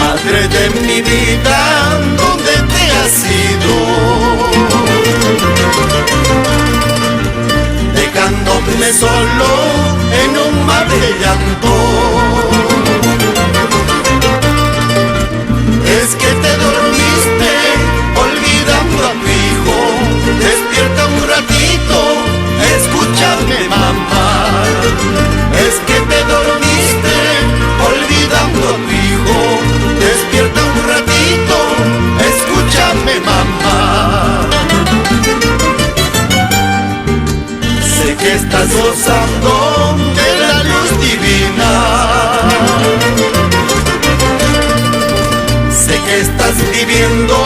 Madre de mi vida, ¿dónde te has ido? Dejándome solo en un mar de llanto. Es que te dormiste olvidando a tu hijo. Despierta un ratito, escúchame, mamá. Es que te dormiste olvidando a tu hijo. Despierta un ratito, escúchame, mamá. Sé que estás gozando de la luz divina. Sé que estás viviendo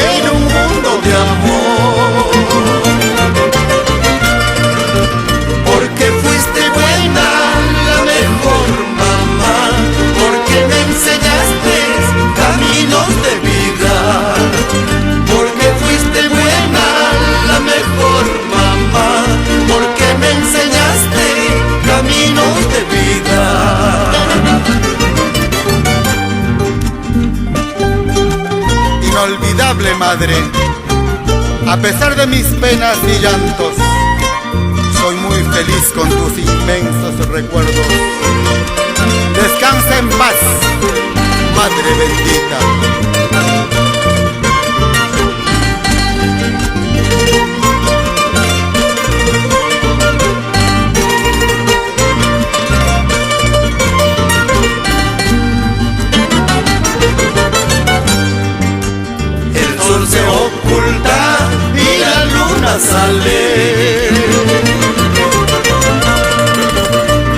en un mundo de amor. Porque fuiste buena, la mejor mamá. Porque me enseñaste caminos de vida. Porque fuiste buena, la mejor mamá. Porque me enseñaste caminos de vida. Inolvidable madre, a pesar de mis penas y llantos, soy muy feliz con tus inmensos recuerdos. Descansa en paz, Madre bendita. El sol se oculta y la luna sale.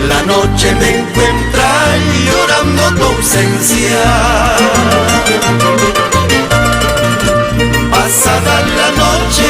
La noche me encuentra llorando tu ausencia. Pasada la noche